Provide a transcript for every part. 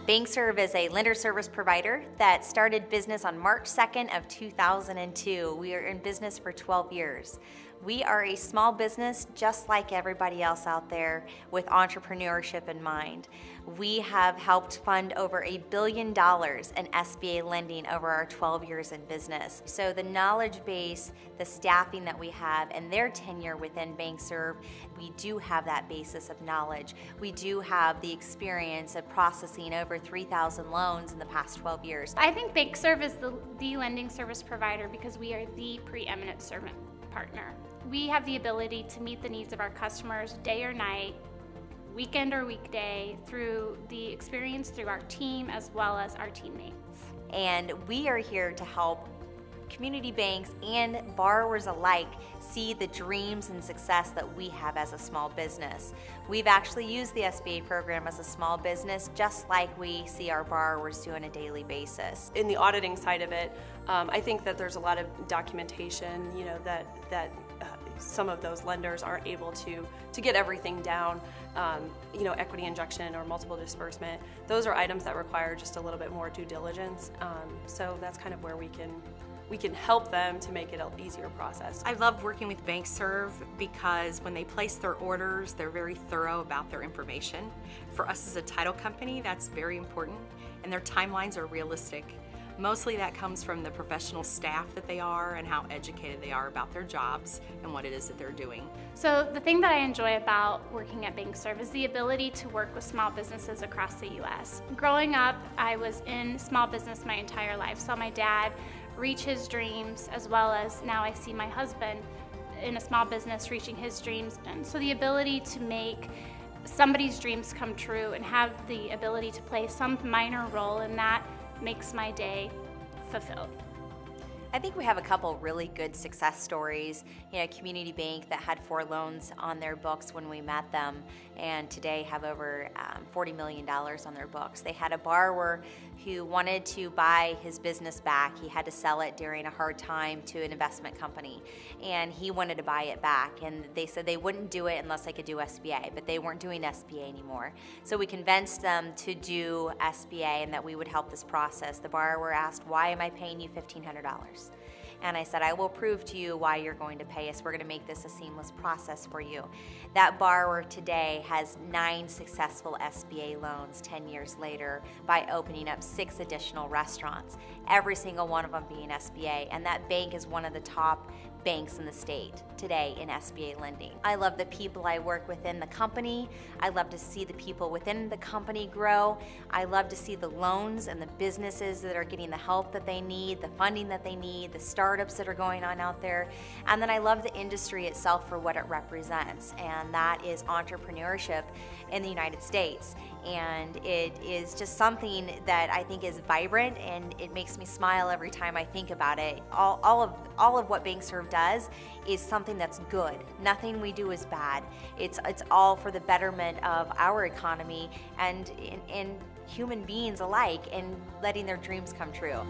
banc-serv is a lender service provider that started business on March 2nd of 2002. We are in business for 12 years. We are a small business just like everybody else out there with entrepreneurship in mind. We have helped fund over $1 billion in SBA lending over our 12 years in business. So the knowledge base, the staffing that we have, and their tenure within banc-serv, we do have that basis of knowledge. We do have the experience of processing over 3,000 loans in the past 12 years. I think banc-serv is the lending service provider because we are the preeminent servant partner. We have the ability to meet the needs of our customers day or night, weekend or weekday, through the experience through our team as well as our teammates. And we are here to help community banks and borrowers alike see the dreams and success that we have as a small business. We've actually used the SBA program as a small business just like we see our borrowers do on a daily basis. In the auditing side of it, I think that there's a lot of documentation, that some of those lenders aren't able to get everything down. Equity injection or multiple disbursement, those are items that require just a little bit more due diligence. So that's kind of where we can help them to make it an easier process. I love working with banc-serv because when they place their orders, they're very thorough about their information. For us as a title company, that's very important, and their timelines are realistic. Mostly that comes from the professional staff that they are and how educated they are about their jobs and what it is that they're doing. So the thing that I enjoy about working at banc-serv is the ability to work with small businesses across the U.S. Growing up, I was in small business my entire life. Saw my dad reach his dreams, as well as now I see my husband in a small business reaching his dreams. And so the ability to make somebody's dreams come true and have the ability to play some minor role in that makes my day fulfilled. I think we have a couple really good success stories. Community Bank that had 4 loans on their books when we met them, and today have over $40 million on their books. They had a borrower who wanted to buy his business back. He had to sell it during a hard time to an investment company, and he wanted to buy it back. And they said they wouldn't do it unless they could do SBA, but they weren't doing SBA anymore. So we convinced them to do SBA and that we would help this process. The borrower asked, "Why am I paying you $1,500? And I said, "I will prove to you why you're going to pay us. We're going to make this a seamless process for you." That borrower today has 9 successful SBA loans 10 years later by opening up 6 additional restaurants, every single one of them being SBA. And that bank is one of the top banks in the state today in SBA lending. I love the people I work within the company. I love to see the people within the company grow. I love to see the loans and the businesses that are getting the help that they need, the funding that they need, the startups that are going on out there. And then I love the industry itself for what it represents, and that is entrepreneurship in the United States. And it is just something that I think is vibrant, and it makes me smile every time I think about it. All of what banc-serv does is something that's good. Nothing we do is bad. It's all for the betterment of our economy and human beings alike, and letting their dreams come true.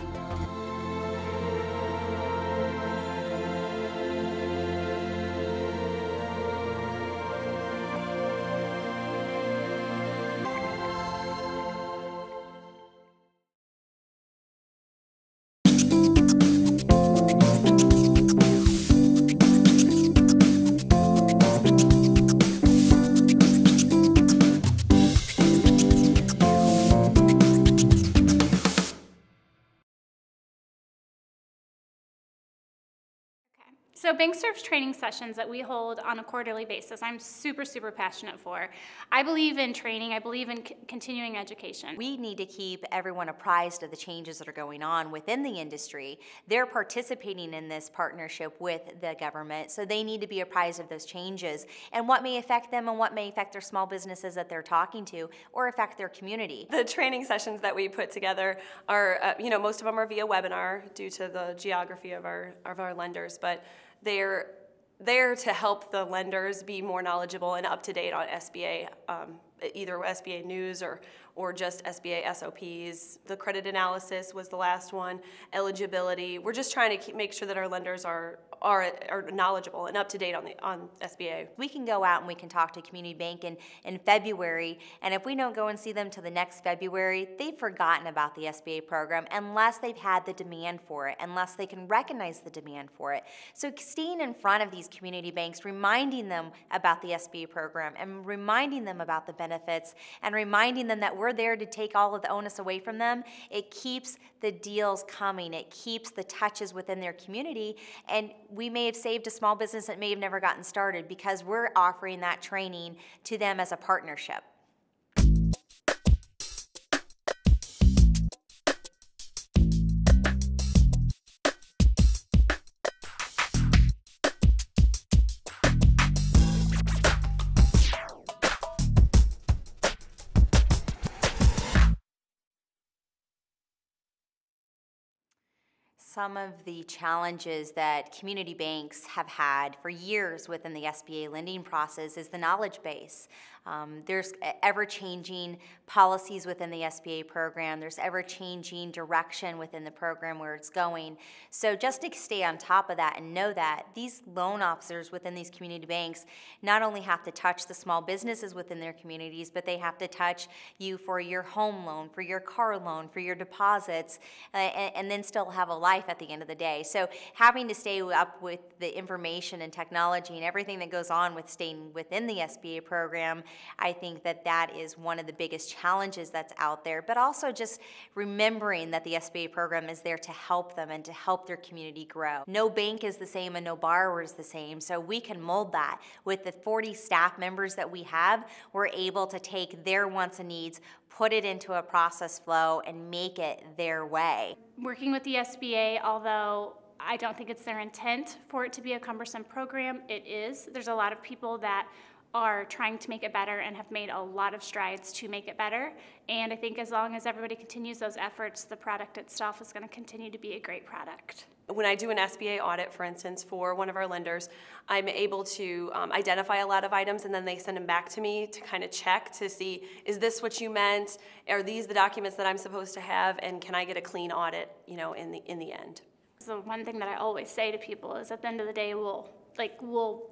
So banc-serv's training sessions that we hold on a quarterly basis, I'm super, super passionate for. I believe in training. I believe in continuing education. We need to keep everyone apprised of the changes that are going on within the industry. They're participating in this partnership with the government, so they need to be apprised of those changes and what may affect them and what may affect their small businesses that they're talking to or affect their community. The training sessions that we put together are, most of them are via webinar due to the geography of our lenders, but they're there to help the lenders be more knowledgeable and up to date on SBA either SBA News or just SBA SOPs. The credit analysis was the last one, eligibility. We're just trying to make sure that our lenders are knowledgeable and up to date on SBA. We can go out and we can talk to Community Bank in February, and if we don't go and see them till the next February, they've forgotten about the SBA program unless they've had the demand for it, unless they can recognize the demand for it. So staying in front of these community banks, reminding them about the SBA program and reminding them about the benefits and reminding them that we're there to take all of the onus away from them, it keeps the deals coming. It keeps the touches within their community, and we may have saved a small business that may have never gotten started because we're offering that training to them as a partnership. Some of the challenges that community banks have had for years within the SBA lending process is the knowledge base. There's ever-changing policies within the SBA program. There's ever-changing direction within the program where it's going. So just to stay on top of that and know that these loan officers within these community banks not only have to touch the small businesses within their communities, but they have to touch you for your home loan, for your car loan, for your deposits, and then still have a life at the end of the day. So having to stay up with the information and technology and everything that goes on with staying within the SBA program, I think that that is one of the biggest challenges that's out there, but also just remembering that the SBA program is there to help them and to help their community grow. No bank is the same and no borrower is the same, so we can mold that. With the 40 staff members that we have, we're able to take their wants and needs, put it into a process flow, and make it their way. Working with the SBA, although I don't think it's their intent for it to be a cumbersome program, it is. There's a lot of people that are trying to make it better and have made a lot of strides to make it better. And I think as long as everybody continues those efforts, the product itself is going to continue to be a great product. When I do an SBA audit, for instance, for one of our lenders, I'm able to identify a lot of items, and then they send them back to me to kind of check to see, is this what you meant? Are these the documents that I'm supposed to have? And can I get a clean audit, in the end? So one thing that I always say to people is at the end of the day, we'll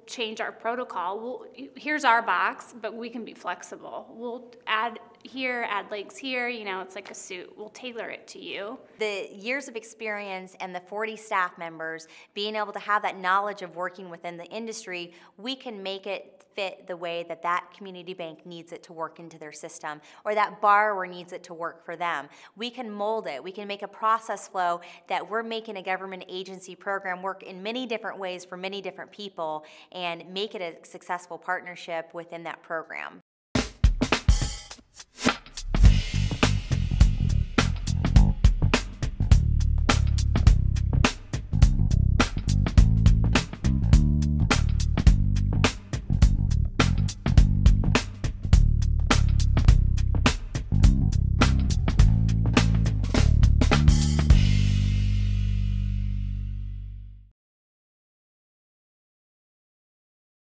change our protocol. Here's our box, but we can be flexible. We'll add here, add legs here, it's like a suit. We'll tailor it to you. The years of experience and the 40 staff members, being able to have that knowledge of working within the industry, we can make it fit the way that that community bank needs it to work into their system, or that borrower needs it to work for them. We can mold it. We can make a process flow that we're making a government agency program work in many different ways for many different people and make it a successful partnership within that program.